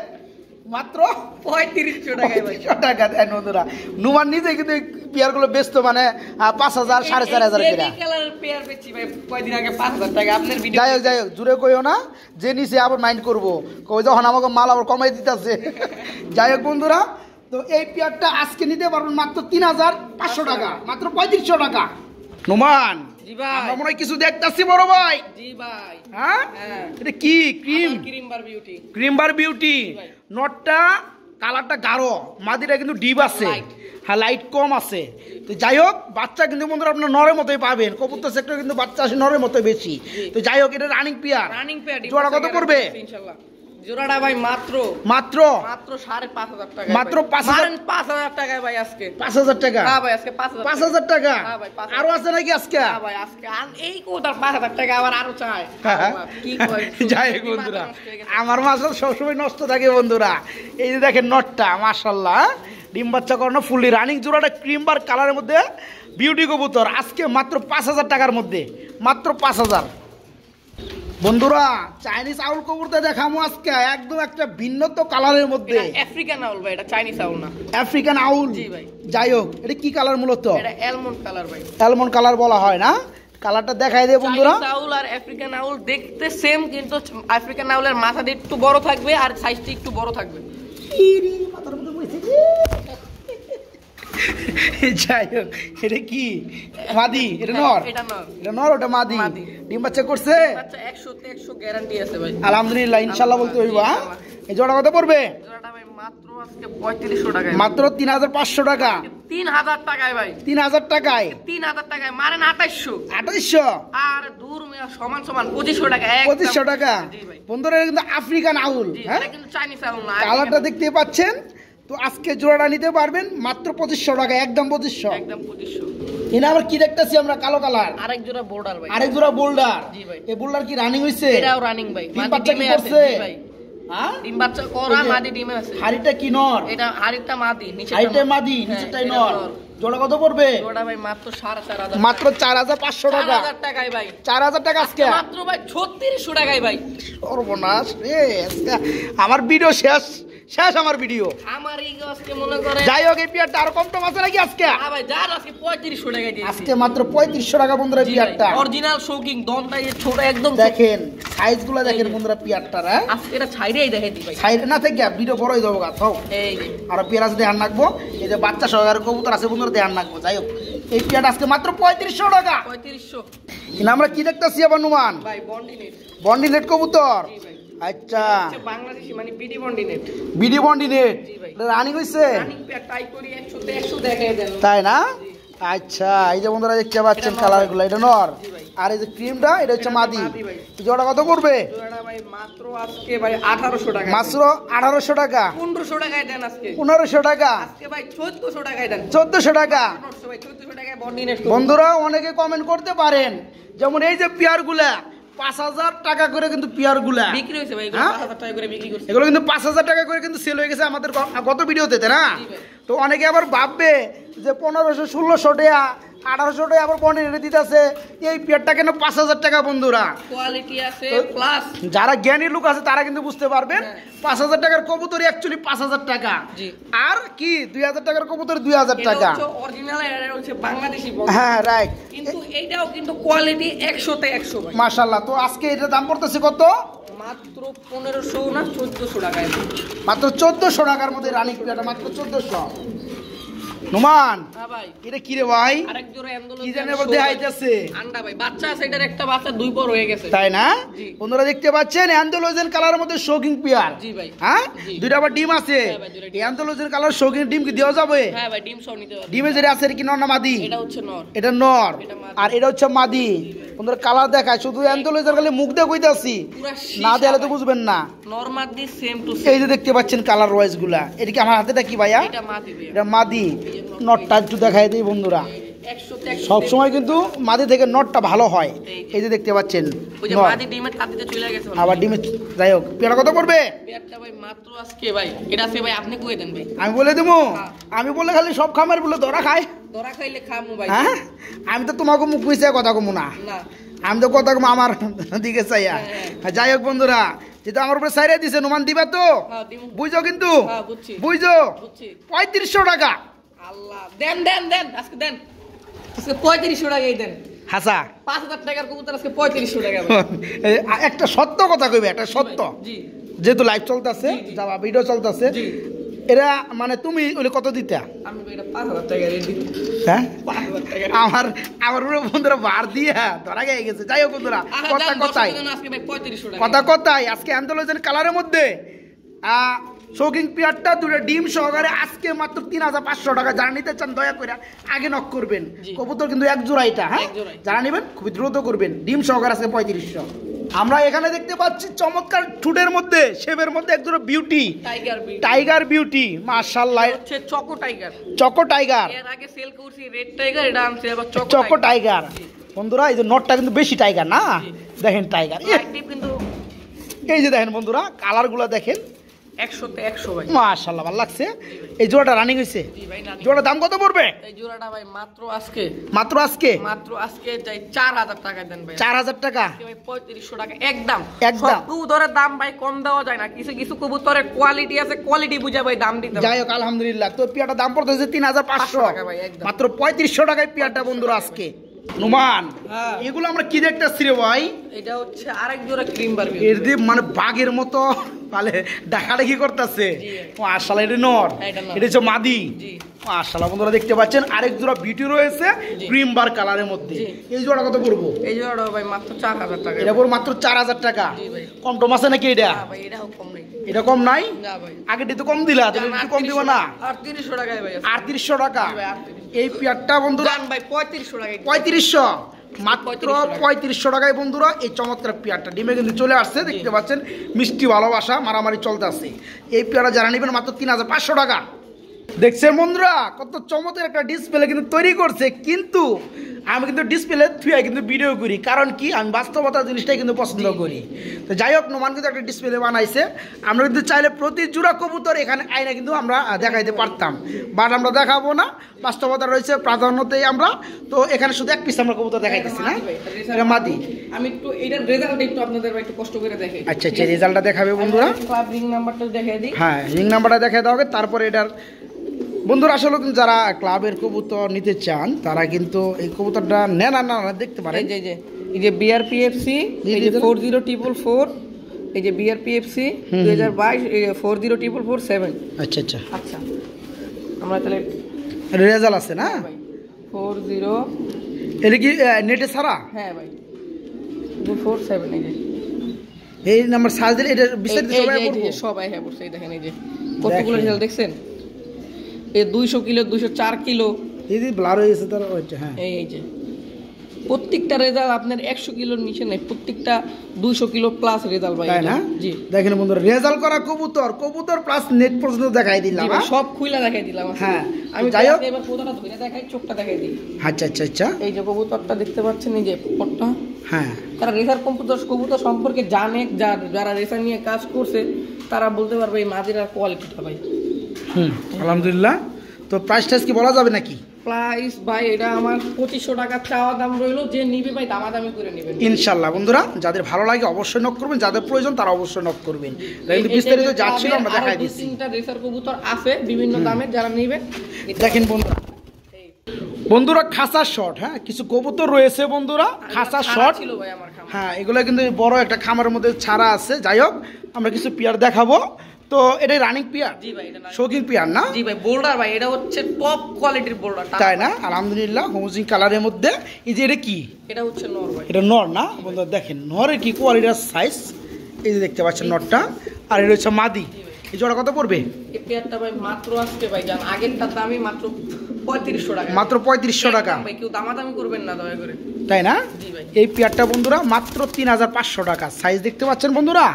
মাত্র 3500 টাকায় ভাই। 3500 টাকা দেন বন্ধুরা। নুমান নিজে কিন্তু এই পেয়ারগুলো বেচতো মানে 5000 4500 এই করে। কালারের পেয়ার বেচছি ভাই কয়দিন আগে 5000 টাকা। আপনার ভিডিও যাই হোক জুড়ে কইও না, যে নিচে আবার মাইন্ড করবো, কই যখন আমাকে মাল আবার কমাই দিতেছে। যাই হোক বন্ধুরা, তো এই পেয়ারটা আজকে নিতে পারবেন মাত্র 3500 টাকা, মাত্র 3500 টাকা। নুমান, জি ভাই। আমরা মনে হয় কিছু দেখতাছি বড় ভাই। জি ভাই। হ্যাঁ, হ্যাঁ। এটা কি cream? Cream bar beauty. Cream bar beauty. ভাই। নটটা কালারটা গাঢ়, মাদিটা কিন্তু ডিপ আছে, Light। হ্যাঁ লাইট কম আছে। তো যাই হোক, বাচ্চা কিন্তু বন্ধুরা আপনার নরের মতোই পাবেন। কবুতর সেক্টর কিন্তু বাচ্চা আসে নরের মতোই বেশি। তো যাই হোক, এটা রানিং পেয়ার। Running pair. জোড়া কত পড়বে? ইনশাআল্লাহ জোড়াটা ভাই মাত্র মাত্র 5500 টাকা। মাত্র 5000 5000 টাকায় ভাই আজকে। 5000 টাকা। হ্যাঁ ভাই, আজকে 5000 5000 টাকা। হ্যাঁ ভাই, 5000 আরো আছে নাকি আজকে? হ্যাঁ ভাই, আজকে এই কোটার 5000 টাকা আবার আরো চাই। কি কয়? যাই হোক বন্ধুরা, আমার মাছ সবসময় নষ্ট থাকে বন্ধুরা। এই যে দেখেন নটটা, মাশাআল্লাহ, ডিম বাচ্চা করানো ফুললি রানিং জোড়াটা ক্রিমবার কালারের মধ্যে বিউটি কবুতর, আজকে মাত্র 5000 টাকার মধ্যে, মাত্র 5000। বন্ধুরা চাইনিজ আউল কবুতর দেখামো আজকে একদম একটা ভিন্নত্ব কালারের মধ্যে। আফ্রিকান আউল ভাই, এটা চাইনিজ আউল না। আফ্রিকান আউল। জি ভাই। যাই হোক, এটা কি কালার মূলত? এটা অ্যালমন্ড কালার ভাই। অ্যালমন্ড কালার বলা হয় না? কালারটা দেখাই দে বন্ধুরা। চাইনিজ আউল আর আফ্রিকান আউল দেখতে সেম, কিন্তু আফ্রিকান আউলের মাথাটা একটু বড় থাকবে আর সাইজটা একটু বড় থাকবে। যাই হোক, এটা কি মাদি? এটা নর? এটা নর। এটা নর, ওটা মাদি। মাদি। ডিম বাচ্চা করছে? আচ্ছা 100 তে 100 গ্যারান্টি আছে ভাই। আলহামদুলিল্লাহ, ইনশাআল্লাহ বলতে হইবা। এই জোড়া কত পড়বে? জোড়াটা ভাই মাত্র আজকে 3500 টাকায়। মাত্র 3500 টাকা। 3000 টাকায় ভাই। 3000 টাকায়। 3000 টাকায় মারেন 2800। 2800। আর দূর মিয়া সমান সমান 2500 টাকা। 2500 টাকা। জি ভাই। বন্ধুরা এটা কিন্তু আফ্রিকান আউল। জি, হ্যাঁ, এটা কিন্তু চাইনিজ আউল না। কালারটা দেখতে পাচ্ছেন। তো আজকে জোড়াটা নিতে পারবেন মাত্র 2500 টাকা, একদম 2500। একদম 2500। এনে আবার কি দেখতেছি আমরা? কালো কালার। আরেক জোড়া বোর্ডার ভাই। আরেক জোড়া বোল্ডার। জি ভাই। এই বোল্ডার কি রানিং হইছে? এটাও রানিং ভাই। ডিম মাদি বাচ্চা কি ডিমে আছে। করছে? জি ভাই। হ্যাঁ, ডিম বাচ্চা করা, মাদি ডিমে আছে। হাড়িটা কি নর? এটা হাড়িটা মাদি, নিচেরটা হাড়িটা নর। মাদি, হ্যাঁ, নিচেরটাই এটা নর। জোড়া কত পড়বে? জোড়া ভাই মাত্র 4500। মাত্র 4500 টাকা। 4000 টাকায় ভাই। 4000 টাকা আজকে। মাত্র ভাই 3600 টাকায় ভাই। সর্বনাশ রে, আজকে আমার ভিডিও শেষ শেষ আমার ভিডিও। আমার এই আজকে মনে করে যাই হোক, এই পিয়ারটা আরো কম টম আছে নাকি আজকে? হ্যাঁ ভাই, যার আজকে 3500 টাকায় দিয়েছি। আজকে মাত্র 3500 টাকা বন্ধুরা পিয়ারটা। অরিজিনাল শৌকিং, দমটা এই ছোট একদম। দেখেন সাইজগুলো দেখেন বন্ধুরা পিয়ারটার। হ্যাঁ, আজকে এটা ছাইরেই দেখাই দিই ভাই। সাইড না থেকে ভিডিও বড় হয়ে যাবো গাছ। এই যে আর পিয়ার আছে ধ্যান রাখবো। এই যে বাচ্চা সহকারে কবুতর আছে বন্ধুরা, ধ্যান রাখবো। যাই হোক, এই পিয়ারটা আজকে মাত্র 3500 টাকা। 3500 কিন্তু আমরা কি দেখতেছি আবার নুমান? ভাই। বন্ডিনেট। বন্ডিনেট কবুতর। জি ভাই। আচ্ছা, হচ্ছে বাংলাদেশি মানে বিডি বন্ডিনেট। বিডি বন্ডিনেট। জি ভাই। রানিং হইছে? রানিং পেয়ার টাই করি 100 তে 100 দেখাই দেন। তাই না? আচ্ছা, এই যে বন্ধুরা দেখতে পাচ্ছেন কালারগুলো, এটা নর। জি ভাই। আর এই যে ক্রিমটা, এটা হচ্ছে এটা মাদি। মাদি ভাই। জোড়া কত করবে? জোড়াটা ভাই মাত্র আজকে ভাই 1800 টাকা। মাত্র 1800 টাকা। 1500 টাকায় দেন আজকে। 1500 টাকা। আজকে ভাই 1400 টাকায় দেন। 1400 টাকা। 1400 ভাই, 1400 টাকায় বন্ডিনেট। বন্ধুরা অনেকে কমেন্ট করতে পারেন, যেমন এই যে পিয়ারগুলা 5000 টাকা করে কিন্তু পিয়ারগুলা বিক্রি হইছে ভাই, হ্যাঁ? 5000 টাকা করে বিক্রি করছে। এগুলো কিন্তু 5000 টাকা করে কিন্তু সেল হয়ে গেছে আমাদের গত ভিডিওতে, তাই না? জি ভাই। তো অনেকে আবার ভাববে যে 1500 1600 টাকা 1800 টাকা আবার বন্ডে রেটে দিতেছে, এই পেয়ারটা কেন 5000 টাকা? বন্ধুরা কোয়ালিটি আছে প্লাস যারা জ্ঞানী লোক আছে তারা কিন্তু বুঝতে পারবেন, হ্যাঁ। 5000 টাকার কবুতর অ্যাকচুয়ালি 5000 টাকা। জি। আর কি 2000 টাকার কবুতর 2000 টাকা। অরিজিনাল, এটা হচ্ছে বাংলাদেশি বল। হ্যাঁ রাইট। কিন্তু এইটাও কিন্তু কোয়ালিটি 100 তে 100 ভাই। মাশাআল্লাহ। তো আজকে এটার দাম পড়তেছে কত? মাত্র 1500 না 1400 টাকায়। মাত্র 1400 টাকার মধ্যে রানিং পেয়ারটা, মাত্র 1400। নোমান হ্যাঁ ভাই এটা কি রে ভাই আরেক জোড়া কি জানের মধ্যে আইতেছে আন্ডা ভাই বাচ্চা আছে এটার একটা বাচ্চা দুই পর হয়ে গেছে তাই না জি। বন্ধুরা দেখতে পাচ্ছেন অ্যান্ডালুজিয়ান কালারের মধ্যে শৌকিং পেয়ার জি ভাই হ্যাঁ জি। দুইটা আবার ডিম আছে হ্যাঁ ভাই, দুইটা ডিম। অ্যান্ডালুজিয়ান কালার শৌকিং ডিম কি দেওয়া যাবে হ্যাঁ ভাই ডিম সহ নিতে পারবে ডিমে যেটা আছে এটা কি নর না মাদি এটা হচ্ছে নর এটা নর এটা মাদি। আর এটা হচ্ছে মাদি বন্ধুরা কালার দেখায় শুধু অ্যান্ডালুজিয়ান খালি মুখ দিয়ে কইতাছি পুরা না সীসা দিলে তো ভাই। বুঝবেন না নর মাদি সেম টু এই সেম যে দেখতে পাচ্ছেন কালার ওয়াইজ গুলা এটা কি আমার হাতেটা কি ভাইয়া এটা মাদি ভাই এটা মাদি নটটা একটু দেখাই দিই বন্ধুরা 100 তে 100 সব সময় কিন্তু মাদি থেকে নটটা ভালো হয় এই যে দেখতে পাচ্ছেন ওই যে নট। মাদি ডিমের তাতিতে চলে গেছে আবার ডিমে যাই হোক পেয়ারা কত পড়বে পেয়ারটা ভাই মাত্র আজকে ভাই এটা আছে ভাই আপনি কই দেন ভাই আমি বলে দেবো হ্যাঁ। আমি বললে খালি সব খামার বলে ধরা খায় ধরা খাইলে খামু ভাই হ্যাঁ আমি তো তোমাকে মুখ মিশে কথা কমু না না আমি তো কথা কমু আমার দিকে চাইয়া হ্যাঁ। যাই হোক বন্ধুরা যেটা আমার উপরে সাইরে দিছে নুমান দিবা তো হ্যাঁ দিমু বুঝছো কিন্তু হ্যাঁ বুঝছি বুঝছো বুঝছি 3500 টাকা আল্লাহ দেন দেন দেন আজকে দেন আজকে 3500 টাকাই দেন হাসা 5000 টাকার কবুতর আজকে 3500 টাকা ভাই একটা সত্য কথা কইবে একটা সত্য জি যেহেতু লাইভ চলতেছে জি, জি। যাওয়া ভিডিও চলতেছে জি এরা মানে তুমি ওই কত দিতা আমি এটা 5000 টাকা রেট দিই হ্যাঁ 5000 টাকা আমার আমার পুরো বন্ধুরা বার দিয়া ধরা গিয়ে গেছে যাই হোক বন্ধুরা কথা কথাই আজকে ভাই 3500 টাকা কথা কথাই আজকে অ্যান্থোলজিন কালারের মধ্যে শৌকিং পিয়ারটা দুটো ডিম সহকারে আজকে মাত্র 3500 টাকা যারা নিতে চান দয়া করে আগে নক করবেন জি। কবুতর কিন্তু এক জোড়া এটা হ্যাঁ এক জোড়াই। যারা নেবেন খুবই দ্রুত করবেন ডিম সহকারে আজকে 3500 আমরা এখানে দেখতে পাচ্ছি চমৎকার ঠুটের মধ্যে শেপের মধ্যে এক জোড়া beauty tiger B tiger beauty মাশাআল্লাহ হচ্ছে চকো টাইগার চকো টাইগার এর আগে সেল করছি রেড টাইগার এটা আনছি আবার চকো টাইগার বন্ধুরা এই যে নটটা কিন্তু বেশি টাইগার না দেখেন টাইগার অ্যাক্টিভ কিন্তু এই যে দেখেন বন্ধুরা কালারগুলো দেখেন 100 তে 100 ভাই মাশাআল্লাহ ভালো লাগছে এই জোড়াটা রানিং হইছে জি ভাই নানি জোড়ার দাম কত পড়বে এই জোড়াটা ভাই মাত্র মাত্র আজকে চাই 4000 টাকা দেন ভাই 4000 টাকা আজকে ভাই 3500 টাকা একদম একদম। সব কবুতরের দাম ভাই কম দেওয়া যায় না কিছু কিছু কবুতরের কোয়ালিটি আছে কোয়ালিটি বুঝে ভাই দাম দিতে যাই হোক আলহামদুলিল্লাহ তো পিয়াটা দাম পড়তেছে 3500 টাকা ভাই, একদম। মাত্র 3500 টাকায় পিয়াটা বন্ধুরা আজকে নুমান হ্যাঁ। এগুলো আমরা কি দেখতেছি রে ভাই এটা হচ্ছে আরেক জোড়া ক্রিম বারবি এর দিয়ে মানে বাঘের মতো তাহলে দেখাদেখি করতেছে জি। মাশাআল্লাহ এটা নর হ্যাঁ, এটা নর। এটা হচ্ছে মাদি জি মাশাআল্লাহ বন্ধুরা দেখতে পাচ্ছেন আরেক জোড়া বিউটি রয়েছে জি। ক্রিম বার কালারের মধ্যে জি। এই জোড়া কত পড়বো এই জোড়াটা ভাই মাত্র 4000 টাকা এটা পড়বে মাত্র 4000 টাকা জি ভাই। কম টম আছে নাকি এটা না ভাই এটাও কম নেই এটা কম নাই না ভাই আগে তো কম দিলা তুমি একটু কম দিব না 3800 টাকায় ভাই আছে। 3800 টাকা জি ভাই, 3800 এই পেয়ারটা বন্ধুরা দাম ভাই 3500 টাকায় 3500 মাত্র 3500 3500 টাকায় বন্ধুরা এই চমৎকার পেয়ারটা ডিমে কিন্তু চলে আসছে দেখতে পাচ্ছেন মিষ্টি ভালোবাসা মারামারি চলতে আছে এই পেয়ারটা যারা নেবেন মাত্র 3500 টাকা দেখছেন বন্ধুরা কত চমৎকার একটা ডিসপ্লে কিন্তু তৈরি করছে কিন্তু আমি কিন্তু ডিসপ্লে থুয়ে কিন্তু ভিডিও করি কারণ কি আমি বাস্তবতা জিনিসটাই কিন্তু পছন্দ করি তো যাই হোক নোমান কিন্তু একটা ডিসপ্লে বানাইছে আমরা কিন্তু চাইলে প্রতি জোড়া কবুতর এখানে আইনা কিন্তু আমরা দেখাইতে পারতাম বাট আমরা দেখাবো না বাস্তবতা রয়েছে প্রাধান্যতেই আমরা তো এখানে শুধু এক পিস আমরা কবুতর দেখাইতেছি না এটা মাদি আমি একটু এটার রেজাল্ট একটু আপনাদের ভাই একটু কষ্ট করে দেখাই আচ্ছা আচ্ছা রেজাল্টটা দেখাবে বন্ধুরা ক্লাব রিং নাম্বারটা দেখাই দিই হ্যাঁ রিং নাম্বারটা দেখাই দেওয়া হবে তারপরে এটার বন্ধুরা আসলে কিন্তু যারা ক্লাবের কবুতর নিতে চান তারা কিন্তু এই কবুতরটা নেন আর না দেখতে পারেন এই যে বিআরপিএফসি এই যে 40444 এই যে বিআরপিএফসি 2022 এই 4044447 আচ্ছা আচ্ছা আচ্ছা আমরা তাহলে রেজাল্ট আছে না ভাই 40 এটা কি নেটে ছাড়া হ্যাঁ ভাই 247 এই যে এই নাম্বার সার্চ দিলে এটা বিস্তারিত এই সবাই যে পড়বো সবাই হ্যাঁ বলছে এই দেখেন এই যে কতগুলো রেজাল্ট দেখছেন এই 200 কিলো 204 কিলো এই যে ব্লার হয়ে গেছে তার ওইটা হ্যাঁ এই যে প্রত্যেকটা রেজাল্ট আপনার 100 কিলোর নিচে নাই প্রত্যেকটা 200 কিলো প্লাস রেজাল্ট ভাই তাই না জি দেখেন বন্ধুরা রেজাল্ট করা কবুতর কবুতর প্লাস নেট পর্যন্ত দেখাই দিলাম জি ভাই, সব খুইলা দেখাই দিলাম আজকে। হ্যাঁ, আমি যাই হোক। এবার পুরোটা ধরে দেখাই চোখটা দেখাই দিই আচ্ছা আচ্ছা আচ্ছা এই যে কবুতরটা দেখতে পাচ্ছেন এই যে পটটা হ্যাঁ তারা রেসার কবুতর সম্পর্কে জানে যারা রেসার নিয়ে কাজ করছে তারা বলতে পারবে এই মাদিরার কোয়ালিটিটা ভাই আলহামদুলিল্লাহ তো প্রাইস টাইস কি বলা যাবে নাকি প্রাইস ভাই এটা আমার 2500 টাকা চাওয়া দাম রইলো যে নিবে ভাই দামাদামি করে নেবেন ইনশাল্লাহ বন্ধুরা যাদের ভালো লাগে অবশ্যই নক করবেন যাদের প্রয়োজন তারা অবশ্যই নক করবেন কিন্তু বিস্তারিত যাচ্ছিল আমরা দেখাই আরো দিচ্ছি 2-3টা রেসার কবুতর আছে বিভিন্ন দামের যারা নিবে দেখেন বন্ধুরা বন্ধুরা খাসা শট হ্যাঁ কিছু কবুতর রয়েছে বন্ধুরা খাসা শট ছিল ভাই আমার খামার হ্যাঁ এগুলো কিন্তু বড় একটা খামারের মধ্যে ছাড়া আছে যাই হোক আমরা কিছু পেয়ার দেখাবো তো এটা রানিং পেয়ার, জি ভাই এটা শৌখিন পেয়ার না? জি ভাই বোল্ডার ভাই, এটা হচ্ছে টপ কোয়ালিটির বোল্ডার। তাই না? আলহামদুলিল্লাহ হোমোজিন কালারের মধ্যে। এই যে এটা কি? এটা হচ্ছে নর ভাই। এটা নর না বন্ধুরা? দেখেন নরের কি কোয়ালিটির সাইজ, এই যে দেখতে পাচ্ছেন নরটা। আর এটা হচ্ছে মাদি। এই জোড়া কত পড়বে? এই পেয়ারটা ভাই মাত্র আজকে ভাই জান আগেরটার দামই মাত্র 3500 টাকা। মাত্র 3500 টাকা ভাই, কেউ দামাদামি করবেন না দয়া করে। তাই না? জি ভাই। এই পেয়ারটা বন্ধুরা মাত্র 3500 টাকা। সাইজ দেখতে পাচ্ছেন বন্ধুরা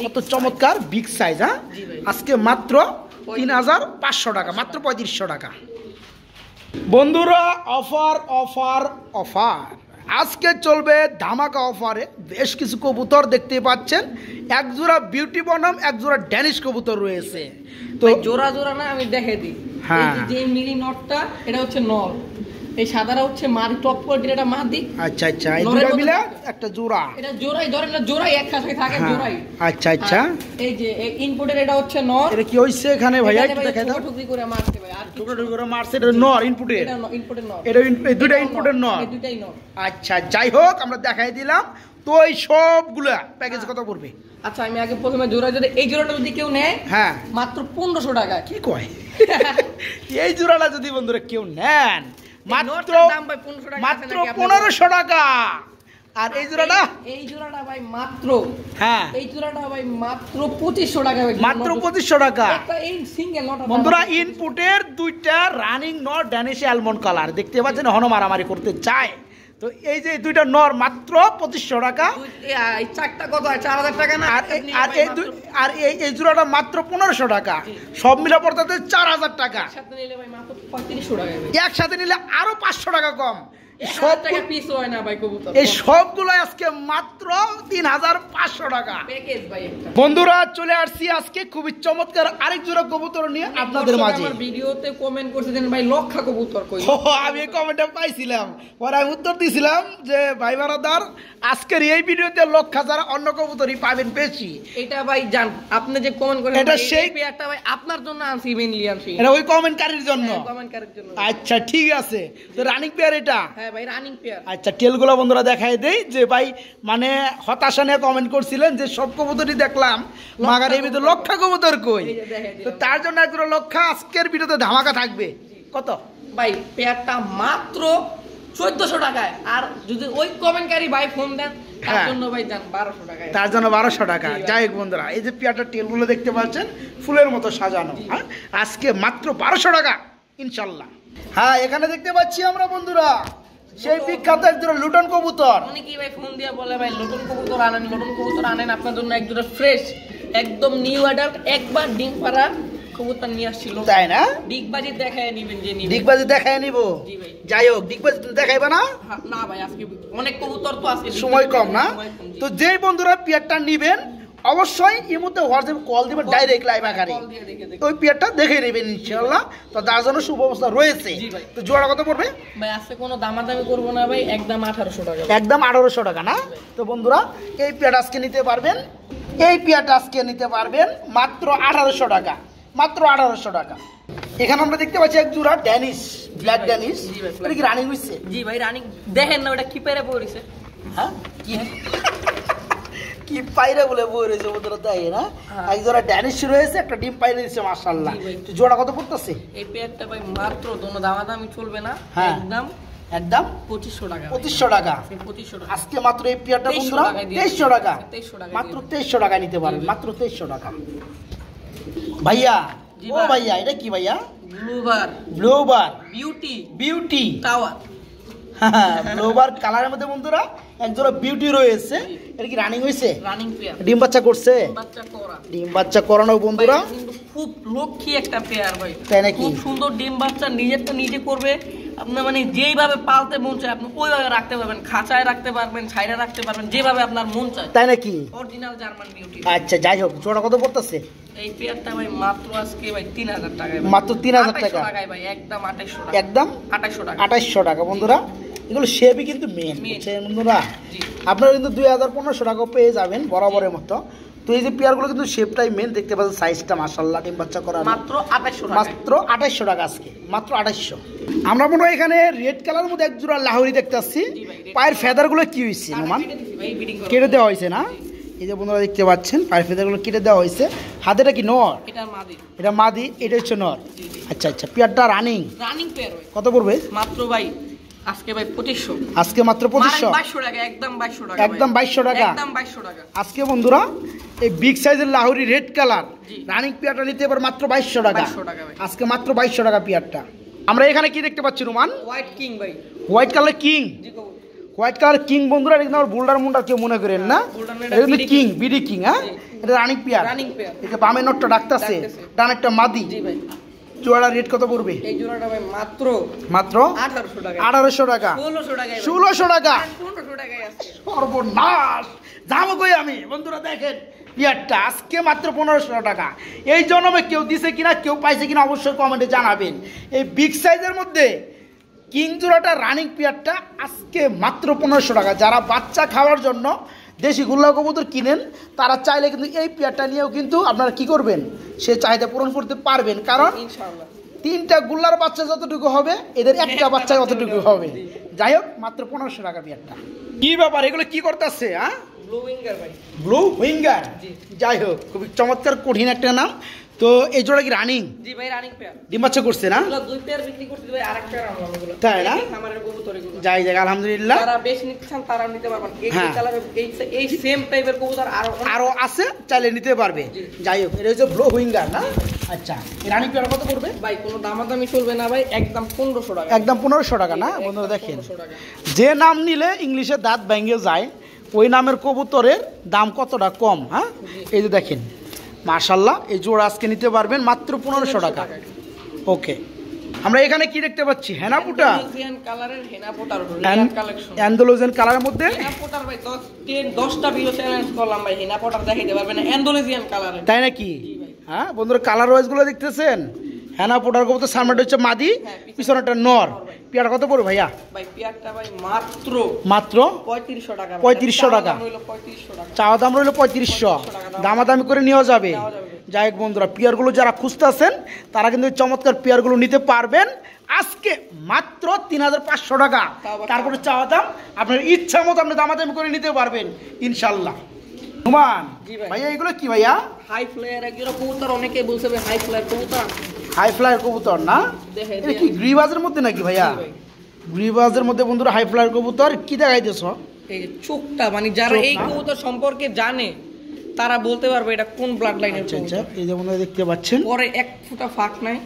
কত চমৎকার বিগ সাইজ। হ্যাঁ জি ভাই। আজকে মাত্র 3500 টাকা, মাত্র 3500 টাকা। বন্ধুরা অফার অফার অফার, আজকে চলবে ধামাকা অফারে। বেশ কিছু কবুতর দেখতে পাচ্ছেন, এক জোড়া বিউটি বনাম, এক জোড়া ড্যানিশ কবুতর রয়েছে। তো ভাই জোড়া জোড়া না আমি দেখে দিই। হ্যাঁ। এই যে মিলি নটটা এটা হচ্ছে নর, এই সাদাটা হচ্ছে মাদি, টপ কোয়ালিটির এটা মাদি। আচ্ছা আচ্ছা, এই দুটো মিলে একটা জোড়া। এটা জোড়াই ধরেন না, জোড়াই একসাথে থাকে হ্যাঁ। জোড়াই। আচ্ছা আচ্ছা, আর এই যে ইনপুটের এটা হচ্ছে নর। এটা কি হইছে এখানে ভাইয়া? একটু দেখাই দাও। টুকরি করে মারছে ভাই, আর টুকরো টুকরো মারছে, এটা নর ইনপুটের। এটা ইনপুটের নর। এটা এই দুইটা ইনপুটের নর। এই দুইটাই নর। আচ্ছা যাই হোক, আমরা দেখাই দিলাম। তো এই সবগুলা প্যাকেজ কত পড়বে? আচ্ছা আমি আগে প্রথমে জোড়া যদি এই জোড়াটা যদি কেউ নেয় হ্যাঁ মাত্র 1500 টাকা। কি কয়? এই জোড়াটা যদি বন্ধুরা কেউ নেন মাত্র নটটার দাম ভাই 1500 টাকা। মাত্র 1500 টাকা। আর এই জোড়াটা? এই জোড়াটা ভাই মাত্র, হ্যাঁ এই জোড়াটা ভাই মাত্র 2500 টাকা ভাই। মাত্র 2500 টাকা। একটা এই সিঙ্গেল নট বন্ধুরা ইনপুটের দুইটা রানিং নর ড্যানিশ অ্যালমন্ড কালার দেখতে পাচ্ছেন, হন মারামারি করতে চায়। তো এই যে দুইটা নর মাত্র 2500 টাকা। এই চারটা কত হয়? 4000 টাকা না? আর এই জোড়াটা মাত্র 1500 টাকা। সব মিলে পড়তে 4000 টাকা। একসাথে নিলে ভাই মাত্র 3500 টাকা ভাই। একসাথে নিলে আরো 500 টাকা কম। সব টাকা পিস হয় না ভাই কবুতর। এই সবগুলো আজকে মাত্র 3500 টাকা প্যাকেজ ভাই একটা। বন্ধুরা চলে আসছি আজকে খুবই চমৎকার আরেক জোড়া কবুতর নিয়ে আপনাদের মাঝে। আমার ভিডিওতে কমেন্ট করছেন ভাই লক্ষা কবুতর কই? আমি এই কমেন্টটা পাইছিলাম, পরে আমি উত্তর দিয়েছিলাম যে ভাই বারাদার আজকের এই ভিডিওতে লক্ষা ছাড়া অন্য কবুতরই পাবেন বেশি। এটা ভাই জান আপনি যে কমেন্ট করেন এটা ভাই, সেই এই পেয়ারটা ভাই আপনার জন্য আনছি, মেইনলি আনছি এটা ওই কমেন্টকারীর জন্য। কমেন্টকারীর জন্য। আচ্ছা ঠিক আছে, তো রানিং পেয়ার এটা। হ্যাঁ ভাই রানিং পেয়ার। আচ্ছা টেলগুলো বন্ধুরা দেখাই দেই যে ভাই মানে হতাশা নিয়ে কমেন্ট করছিলেন যে সব কবুতরই দেখলাম মাগার এই ভিতরে লক্ষা কবুতর কই। এই যে দেখাই দিলাম। তো তার জন্য একজন লক্ষা আজকের ভিডিওতে ধামাকা থাকবে। কত ভাই পেয়ারটা মাত্র 1400 টাকায়। আর যদি ওই কমেন্টকারী ভাই ফোন দেন তার হ্যাঁ। জন্য ভাই জান 1200 টাকায়। তার জন্য 1200 টাকা। যাই হোক বন্ধুরা এই যে পেয়ারটার টেলগুলো দেখতে পাচ্ছেন ফুলের মতো সাজানো, হ্যাঁ আজকে মাত্র 1200 টাকা ইনশাল্লাহ। হ্যাঁ এখানে দেখতে পাচ্ছি আমরা বন্ধুরা সেই বিখ্যাত একজন লুটন কবুতর। অনেকেই ভাই ফোন দিয়ে বলে ভাই নতুন কবুতর আনেন, নতুন কবুতর আনেন, আপনার জন্য একজোড়া ফ্রেশ একদম নিউ অ্যাডাল্ট একবার ডিম পাড়া কবুতর নিয়ে আসছিল। তাই না? ডিগবাজি দেখায় নিবেন যে নিবেন। ডিগবাজি দেখায় নিব। জি ভাই। যাই হোক ডিগবাজি তুমি দেখাইবা না? না ভাই আজকে অনেক কবুতর তো আজকে সময় কম না? সময় কম, জি। তো যেই বন্ধুরা পেয়ারটা নিবেন অবশ্যই এই মুহূর্তে হোয়াটসঅ্যাপ কল দিবেন ডাইরেক্ট লাইভ আকারে। কল দিয়ে দেখে দেখে। ওই পেয়ারটা দেখে নেবেন ইনশাআল্লাহ। তো তার জন্য সুব্যবস্থা রয়েছে। জি ভাই। তো জোড়া কত পড়বে? ভাই আজকে কোনো দামাদামি করবো না ভাই, একদম 1800 টাকা। একদম 1800 টাকা না? তো বন্ধুরা এই পেয়ারটা আজকে নিতে পারবেন, এই পেয়ারটা আজকে নিতে পারবেন মাত্র 1800 টাকা, মাত্র 1800 টাকা। এখানে আমরা দেখতে পাচ্ছি এক জোড়া ড্যানিশ, ব্ল্যাক ড্যানিশ। জি ভাই, এটা কি রানিং হইছে? জি ভাই রানিং। দেখেন না ওটা কি পেরে পড়েছে। হ্যাঁ কি কি পাইরে বলে বই রয়েছে বন্ধুরা, তাই না? হ্যাঁ। এক জোড়া ড্যানিশ রয়েছে, একটা ডিম পাইরে দিচ্ছে মাশাআল্লাহ। জি ভাই। তো জোড়া কত পড়তেছে? এই পেয়ারটা ভাই মাত্র কোনো দামাদামি চলবে না, হ্যাঁ। একদম একদম 2500 টাকা। 2500 টাকা। 2500 টাকা। আজকে মাত্র এই পেয়ারটা 2300 বন্ধুরা টাকায় দিয়ে 2300 টাকা, 2300 টাকায় মাত্র দিয়ে 2300 টাকা নিতে পারবেন, মাত্র 2300 টাকা। ভাইয়া জি ও ভাই। ভাইয়া এটা কি ভাইয়া? ব্লুবার ব্লোবার বিউটি বিউটি। টাওয়ার। ব্লোবার কালারের মধ্যে বন্ধুরা এক জোড়া বিউটি রয়েছে। এটা কি রানিং হইছে? Running pair. ডিম বাচ্চা করছে? বাচ্চা করা। ডিম বাচ্চা করানো বন্ধুরা। ভাই, কিন্তু খুব লক্ষ্মী একটা পেয়ার ভাই। তাই নাকি? খুব সুন্দর ডিম বাচ্চা, নিজেরটা নিজে করবে। আপনি মানে যেইভাবে পালতে মন চায় আপনি ওইভাবে রাখতে পারবেন, খাঁচায় রাখতে পারবেন, ছাইরে রাখতে পারবেন, যেভাবে আপনার মন চায়। তাই নাকি? Original German beauty. আচ্ছা যাই হোক জোড়া কত পড়তেছে? এই পেয়ারটা ভাই মাত্র আজকে ভাই 3000 টাকায়। মাত্র 3000 টাকা। 2800 টাকায় ভাই, একদম 2800 টাকা। একদম 2800 টাকা। 2800 টাকা বন্ধুরা। এগুলো শেপই কিন্তু মেন বন্ধুরা। জি। আপনারা কিন্তু 2500 টাকা পেয়ে যাবেন বরাবরের মতো। তো এই যে পেয়ারগুলো কিন্তু শেপটাই মেন, দেখতে পাচ্ছেন সাইজটা মাশাআল্লাহ ডিম বাচ্চা করা। মাত্র 2800 টাকা। মাত্র 2800 টাকা আজকে, মাত্র 2800। আমরা মনে হয় এখানে রেড কালারের মধ্যে এক জোড়া লাহোরি দেখতে আসছি। জি ভাই, red পায়ের ফেদারগুলো কি হয়েছে নোমান? ভাই বিডিং করে। কেটে দেওয়া হয়েছে না? এই যে বন্ধুরা দেখতে পাচ্ছেন পায়ের ফেদারগুলো কেটে দেওয়া হয়েছে। হাতেটা কি নর? এটা মাদি। এটা মাদি, এটা হচ্ছে নর। জি, জি। আচ্ছা আচ্ছা, পেয়ারটা রানিং পেয়ার ভাই। কত পড়বে মাত্র ভাই আজকে ভাই 2500। আজকে মাত্র 2500? 2200 টাকা, একদম 2200 টাকা। একদম 2200 টাকা? একদম 2200 টাকা। আজকে বন্ধুরা এই বিগ সাইজের লাহোরি রেড কালার জি। রানিং পেয়ারটা নিতে এবার মাত্র 2200 টাকা। 2200 টাকা ভাই। আজকে মাত্র 2200 টাকা পেয়ারটা। আমরা এখানে কি দেখতে পাচ্ছি রোমান? হোয়াইট কিং ভাই। White colour king. জি কবুতর। হোয়াইট কালার কিং বন্ধুরা, এটা কিন্তু আমার বোল্ডার মুন্ডার কেউ মনে করেন না, বোল্ডার না, এটা কিন্তু এটা কিং, বিডি কিং। হ্যাঁ, জি। এটা রানিং পেয়ার। Running pair. এটা বামে নটটা ডাকতেছে, ডাকতেছে। ডান একটা মাদি। জি ভাই। জোড়া রেট কত পড়বে? এই জোড়াটা ভাই মাত্র মাত্র 1800 টাকা। 1800 টাকা। 1600 টাকায় ভাই। 1600 টাকা? 1500 টাকায় আছে। সর্বনাশ, যাবো কই আমি? বন্ধুরা দেখেন পেয়ারটা আজকে মাত্র 1500 টাকা। এই জন্মে কেউ দিছে কিনা, কেউ পাইছে কিনা অবশ্যই কমেন্টে জানাবেন। এই বিগ সাইজের মধ্যে কিং জোড়াটা রানিং পেয়ারটা আজকে মাত্র 1500 টাকা। যারা বাচ্চা খাওয়ার জন্য দেশি গুল্লা কবুতর কিনেন তারা চাইলে কিন্তু এই পেয়ারটা নিয়েও কিন্তু আপনারা কি করবেন, সে চাহিদা পূরণ করতে পারবেন। কারণ ইনশাআল্লাহ 3টা গুল্লার বাচ্চা যতটুকু হবে এদের একটা বাচ্চা অতটুকু হবে। যাই হোক, মাত্র 1500 টাকা পেয়ারটা। কি ব্যাপার, এগুলো কি করতেছে? হ্যাঁ, ব্লু উইঙ্গার ভাই। Blue winger. জি। যাই হোক, খুবই চমৎকার কঠিন একটা নাম। তো এই জোড়া কি রানিং? জি ভাই, রানিং পেয়ার। ডিম বাচ্চা করছে না? এগুলো দুই পেয়ার বিক্রি করতে ভাই, আরেক পেয়ার আনলাম এগুলো। তাই না? আমাদের কবুতর এগুলো। যাই যাক, আলহামদুলিল্লাহ। যারা বেশি নিতে চান তারা নিতে পারবেন। এই হ্যাঁ। কালারের এই সেম টাইপের কবুতর আরো আছে, চাইলে নিতে পারবে। জি। যাই হোক, এটা হচ্ছে ব্লু উইঙ্গার না? আচ্ছা, এই রানিং পেয়ার কত পড়বে? ভাই কোনো দামাদামি চলবে না ভাই, একদম 1500 টাকা। একদম 1500 টাকা না? একদম বন্ধুরা দেখেন, 1500 টাকা। যে নাম নিলে ইংলিশে দাঁত ভেঙে যায়, ওই নামের কবুতরের দাম কতটা কম। হ্যাঁ, এই যে দেখেন, মাশাল্লাহ, এই জোড়া আজকে নিতে পারবেন মাত্র 1500 টাকা। ওকে, আমরা এখানে কি দেখতে পাচ্ছি? হেনাপুটা অ্যান্ডালুসিয়ান কালারের হেনাপোটার রেয়ার কালেকশন। অ্যান্ডালুজিয়ান কালারের মধ্যে। হেনাপোটার ভাই 10টা ভিডিও চ্যালেঞ্জ করলাম ভাই, হেনাপোটার দেখাইতে পারবে না অ্যান্ডালুসিয়ান কালারের। তাই নাকি? জি ভাই। হ্যাঁ বন্ধুরা, কালার ওয়াইজগুলো দেখতেছেন। হেনাপুটার কবুতর সামনেটা হচ্ছে মাদি, হ্যাঁ, পিছনে একটা নর। পেয়ার কত পড়বে ভাইয়া? ভাই পেয়ারটা ভাই মাত্র মাত্র 3500 টাকা। 3500 টাকা। দাম হইলো 3500 টাকা। চাওয়া দাম রইল 3500, দামাদামি করে নেওয়া যাবে। নেওয়া যাবে। যাই হোক বন্ধুরা, পেয়ারগুলো যারা খুঁজতেছেন তারা কিন্তু এই চমৎকার পেয়ারগুলো নিতে পারবেন আজকে মাত্র 3500 টাকা। তারপরে চাওয়া দাম আপনার ইচ্ছা মতো আপনি দামাদামি করে নিতে পারবেন ইনশাল্লাহ। হুমান জি ভাই। ভাইয়া, এগুলো কি ভাইয়া? হাই ফ্লায়ার একজোড়া কবুতর, অনেকে বলছে ভাই হাই ফ্লায়ার কবুতর। হাই ফ্লায়ার কবুতর না? দেখেন, এটা কি গ্রিবাজের মধ্যে নাকি ভাইয়া? জি ভাই। গ্রিবাজের মধ্যে বন্ধুরা হাই ফ্লায়ার কবুতর। কি দেখাইতেছ? এই যে চোখটা, মানে যারা চোখ এই না? কবুতর সম্পর্কে জানে তারা বলতে পারবে এটা কোন ব্লাড লাইনের আচ্ছা আচ্ছা, কবুতর। এই যে বন্ধুরা দেখতে পাচ্ছেন, পরে এক ফুটা ফাঁক নাই,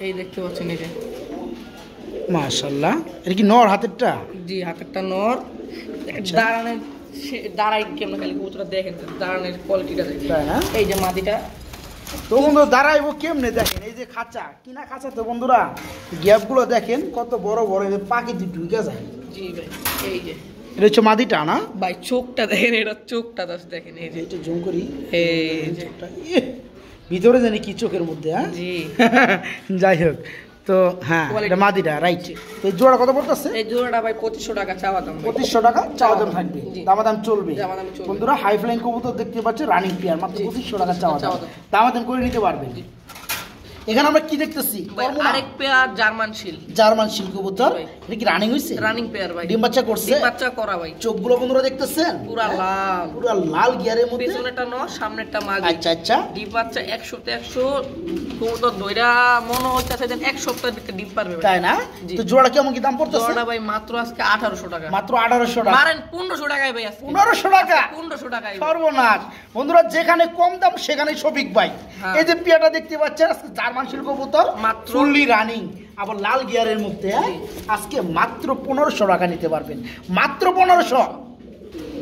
এই দেখতে পাচ্ছেন এই যে। মাশাআল্লাহ। এটা কি নর হাতেরটা? জি, হাতেরটা নর। দাঁড়ানোর দাঁড়াই কেমন, খালি কবুতরটা দেখেন, দাঁড়ানোর কোয়ালিটিটা দেখেন। তাই না? এই যে মাদিটা, তো বন্ধু দাঁড়াইবো কেমনে দেখেন, এই যে খাঁচা, কিনা খাঁচা তো বন্ধুরা, গ্যাপগুলো দেখেন কত বড় বড়, এই যে পাখি ঢুকে যায়। জি ভাই, এই যে এটা হচ্ছে মাদিটা না? ভাই চোখটা দেখেন, এটা চোখটা দেখেন, এই যে এটা জুম করি, এই যে। চোখটা, ভিতরে জানি কি চোখের মধ্যে। হ্যাঁ, জি, যাই হোক, তো হ্যাঁ, এটা মাদিটা, রাইট। তো এই জোড়া কত পড়তেছে? এই জোড়াটা ভাই 2500 টাকা চাওয়া দাম ভাই। 2500 টাকা চাওয়া দাম থাকবে, জি। দামাদাম চলবে। দামাদাম চলবে। বন্ধুরা, হাই ফ্লাইং কবুতর দেখতে পাচ্ছে, রানিং পেয়ার, মাত্র জি। 2500 টাকা চাওয়া দাম, চাওয়া দাম। দামাদাম করে নিতে পারবেন। এখানে আমরা কি দেখতেছি? ভাই আরেক পেয়ার জার্মান শিল, জার্মান শিল কবুতর। ভাই। এটা কি রানিং হইছে? রানিং পেয়ার ভাই। ডিম বাচ্চা করছে? ডিম বাচ্চা করা ভাই। চোখগুলো বন্ধুরা দেখতেছেন, পুরা লাল, পুরো লাল গিয়ারের মধ্যে। পেছনেরটা নর, সামনেরটা মাদি। আচ্ছা আচ্ছা, ডিম বাচ্চা 100তে 100 কবুতর দইরা মনে হচ্ছে দেন এক সপ্তাহের ভিতরে ডিম পারবে ভাই। তাই না? জি। তো জোড়া কেমন কি দাম পড়তেছে? জোড়াটা ভাই মাত্র আজকে 1800 টাকা। মাত্র 1800 টাকা। মারেন 1500 টাকায় ভাই আজকে। 1500 টাকা? 1500 টাকায় ভাই। সর্বনাশ বন্ধুরা, যেখানে কম দাম সেখানে শফিক ভাই। হ্যাঁ। এই যে পেয়াটা দেখতে পাচ্ছেন আজকে জার্মান শিল কবুতর, মাত্র ফুললি রানিং, আবার লাল গিয়ারের মধ্যে। হ্যাঁ? আজকে মাত্র 1500 টাকা নিতে পারবেন, মাত্র 1500।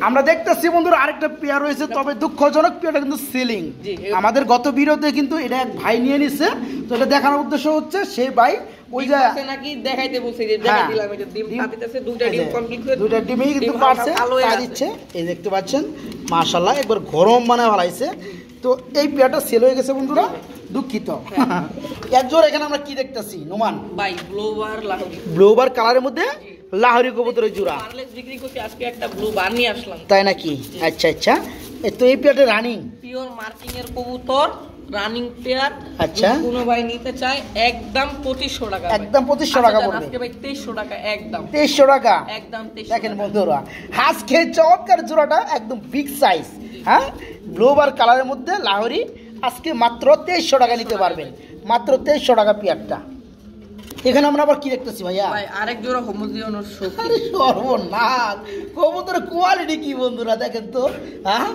আমরা দেখতেছি বন্ধুরা আরেকটা পেয়ার রয়েছে, তবে দুঃখজনক পেয়ারটা কিন্তু সিলিং। জি। আমাদের গত ভিডিওতে কিন্তু এটা এক ভাই নিয়ে নিচ্ছে, তো এটা দেখানোর উদ্দেশ্য হচ্ছে সেই ভাই ওই যে ডিম আছে নাকি দেখাইতে বলছে, যে দেখাই হ্যাঁ, দিলাম, এটা ডিম ডিম- পাতিতেছে, দুইটা ডিম এই যে, কমপ্লিট করে, দুইটা ডিমই কিন্তু ডিম পারছে, ভালো হয়ে তা আছে। দিচ্ছে। এই দেখতে পাচ্ছেন, মাশাআল্লাহ, একবার গরম বানায় ভালাইছে। তো এই পেয়ারটা সেল হয়ে গেছে বন্ধুরা, দুঃখিত। এক জোড়া এখানে আমরা কি দেখতেছি নোমান? ভাই ব্লোবার লাহোরি, ব্লুবার কালারের মধ্যে লাহোরি কবুতরের জোড়া। পার্লেস বিক্রি করতে আজকে একটা ব্লু বার নিয়ে আসলাম। তাই নাকি? আচ্ছা আচ্ছা, তো এই পেয়ারটা রানিং, পিওর মার্কিং এর কবুতর, রানিং পেয়ার। আচ্ছা। যদি কোনো ভাই নিতে চায় একদম 2500 টাকা ভাই। একদম 2500 টাকা পড়বে। আজকে ভাই 2300 টাকা একদম। 2300 টাকা। একদম 2300 দেখেন টাকা। বন্ধুরা, আজকে চমৎকার জোড়াটা একদম বিগ সাইজ। হ্যাঁ, ব্লুবার কালারের মধ্যে লাহোরি, আজকে মাত্র 2300 টাকা নিতে পারবেন, মাত্র 2300 টাকা পেয়ারটা। এখানে আমরা আবার কি দেখতেছি ভাইয়া? ভাই আরেক জোড়া হোমোজিয়ানোর শোকি। আরে সর্বনাশ, কবুতরের কোয়ালিটি কি বন্ধুরা দেখেন তো, হ্যাঁ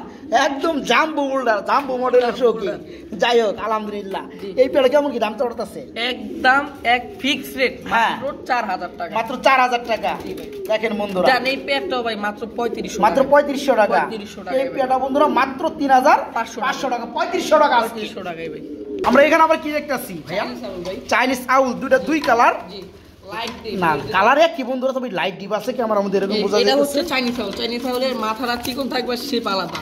একদম জাম্বো বোল্ডার, জাম্বো মডেলের শৌকি। যাই হোক আলহামদুলিল্লাহ। এই পেয়ারা কেমন কি দাম চড়তেছে? একদম এক ফিক্স রেট, হ্যাঁ। মাত্র 4000 টাকা। মাত্র 4000 টাকা। জি ভাই। দেখেন বন্ধুরা, জান এই পেয়ারটাও ভাই মাত্র 3500 মাত্র 3500 টাকা। 3500 টাকা এই পেয়ারটা বন্ধুরা মাত্র 3500 টাকা, 3500 টাকা আজকে। 3500 টাকায় ভাই। আমরা এখানে আবার কি দেখতেছি ভাইয়া? ভাই চাইনিজ আউল, দুই কালার। জি লাইট ডিপ না কালার এক কি বন্ধুরা, তবে লাইট ডিপ আছে ক্যামেরার মধ্যে এরকম বোঝা এটা হচ্ছে যাচ্ছে। চাইনিজ আউল। চাইনিজ আউলের মাথাটা চিকন থাকবে, শেপ আলাদা।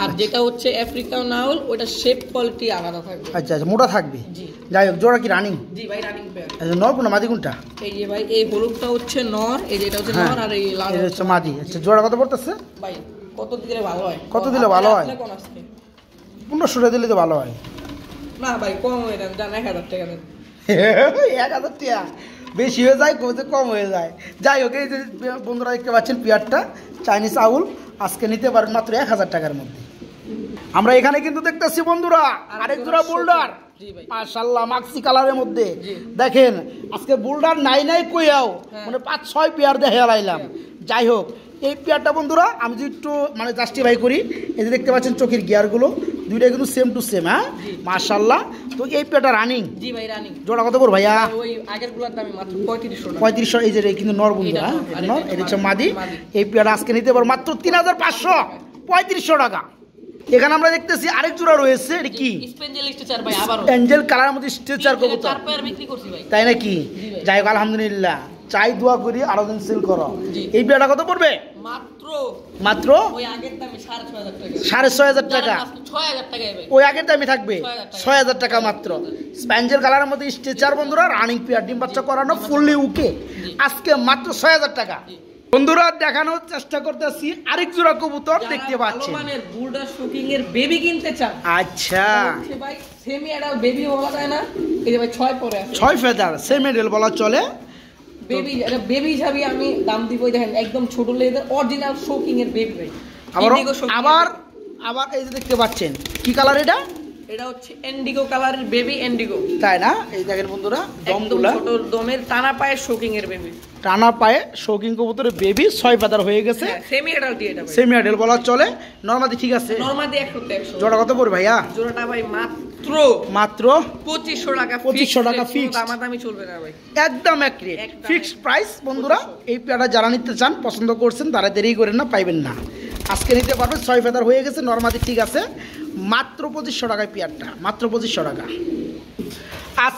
আর যেটা হচ্ছে আফ্রিকান আউল, ওটা শেপ কোয়ালিটি আলাদা থাকবে। আচ্ছা আচ্ছা, মোটা থাকবে। জি যাই হোক, জোড়া কি রানিং? জি ভাই রানিং পেয়ার। আচ্ছা, নর কোনটা মাদি কোনটা? এই যে ভাই এই হলুদটা হচ্ছে নর, এই যে এটা হচ্ছে হ্যাঁ, নর, আর এই লাল এটা হচ্ছে মাদি। আচ্ছা, জোড়া কত পড়তেছে? ভাই কত দিলে ভালো হয়? কত দিলে ভালো হয়? আপনি কোন আজকে? 1500 টাকা দিলে তো ভালো হয়। না ভাই কম হয়ে যান, জান 1000 টাকা দেন। 1000 টাকা বেশি হয়ে যায়, কম হয়ে যায়। যাই হোক, এই যে বন্ধুরা দেখতে পাচ্ছেন পেয়ারটা চাইনিজ আউল আজকে নিতে পারেন মাত্র 1000 টাকার মধ্যে। আমরা এখানে কিন্তু দেখতেছি বন্ধুরা আরেক জোড়া বোল্ডার। জি ভাই। মাশাআল্লাহ, মাক্সি কালারের মধ্যে। জি। দেখেন আজকে বোল্ডার নাই কইয়াও হ্যাঁ। মানে 5-6 পেয়ার দেখে লাইলাম। যাই হোক, এই পেয়ারটা বন্ধুরা আমি যদি একটু মানে জাস্টিফাই করি, এই যে দেখতে পাচ্ছেন চোখের গিয়ারগুলো দুইটা কিন্তু সেম টু সেম। হ্যাঁ মাশাআল্লাহ। তো এই পেয়ারটা রানিং, জি ভাই রানিং। জোড়া কত পড়বে ভাইয়া? ওই আগের গুলার দাম মাত্র 3500 টাকা। 3500। এই যে কিন্তু নর বন্ধু, এটা হ্যাঁ নর, আর নর, এটা এটা হচ্ছে মাদি। মাদি। এই পেয়ারটা আজকে নিতে পারবো মাত্র 3500, 3500 টাকা। এখানে আমরা দেখতেছি আরেক জোড়া রয়েছে, এটা কি? স্পেঞ্জেল স্টিচার ভাই আবারও এঞ্জেল কালারের মধ্যে স্ট্রেচার কবুতর, 4 পেয়ার বিক্রি করছি ভাই। তাই নাকি? জি ভাই। যাই হোক আলহামদুলিল্লাহ, চাই দোয়া করি আরো দিন সেল করো। জি। এই পেয়ারটা কত পড়বে? মাত্র মাত্র ওই আগের দামে 6500 টাকা। 6500 টাকা। 6000 টাকায় ভাই। ওই আগের দামই থাকবে 6000 টাকা মাত্র। স্প্যাঞ্জেল কালারের মধ্যে স্ট্রেচার বন্ধুরা, রানিং পেয়ার, ডিম বাচ্চা করানো, ফুললি উকে। আজকে মাত্র 6000 টাকা। বন্ধুরা দেখানোর চেষ্টা করতেছি আরেক জোড়া কবুতর দেখতে পাচ্ছেন। ভালো মানের বুলডার শুকিং এর বেবি কিনতে চান, আচ্ছা, হচ্ছে ভাই সেমি অ্যাডাল্ট বেবি বলা যায় না, এই যে ভাই 6 পরে আছে 6 ফেদার সেমিডেল বলা চলে। বেবি, এটা বেবি হিসাবে আমি দাম দিব। দেখেন একদম ছোট লেদের অরিজিনাল শুকিং এর বেবি ভাই। আবার Indigo shocking এর আবার baby। আবার এই যে দেখতে পাচ্ছেন কি কালার এটা? এটা হচ্ছে এন্ডিগো কালারের বেবি, এন্ডিগো তাই না? এই দেখেন বন্ধুরা, একদম দমগুলা ছোট দমের টানা পায়ের শুকিং এর বেবি। টানা পায়ে শৌকিং কবুতরের বেবি 6 ফেদার হয়ে গেছে। সেমি অ্যাডাল্ট এটা ভাই। সেমিডেল বলা চলে, নরমালি ঠিক আছে। নরমালি 100 জোড়া কত পড়বে ভাইয়া? জোড়াটা ভাই মাত্র মাত্র 2500 টাকা। 2500 টাকা fixed। দামাদামি চলবে না ভাই। একদম এক রেট, একদম ফিক্সড প্রাইস বন্ধুরা। এই পেয়ারটা যারা নিতে চান, পছন্দ করছেন, তারা দেরি করেন না, পাইবেন না। আজকে নিতে পারবেন, 6 ফেদার হয়ে গেছে, নরমালি ঠিক আছে। মাত্র 2500 টাকায় পেয়ারটা, মাত্র 2500 টাকা। আজ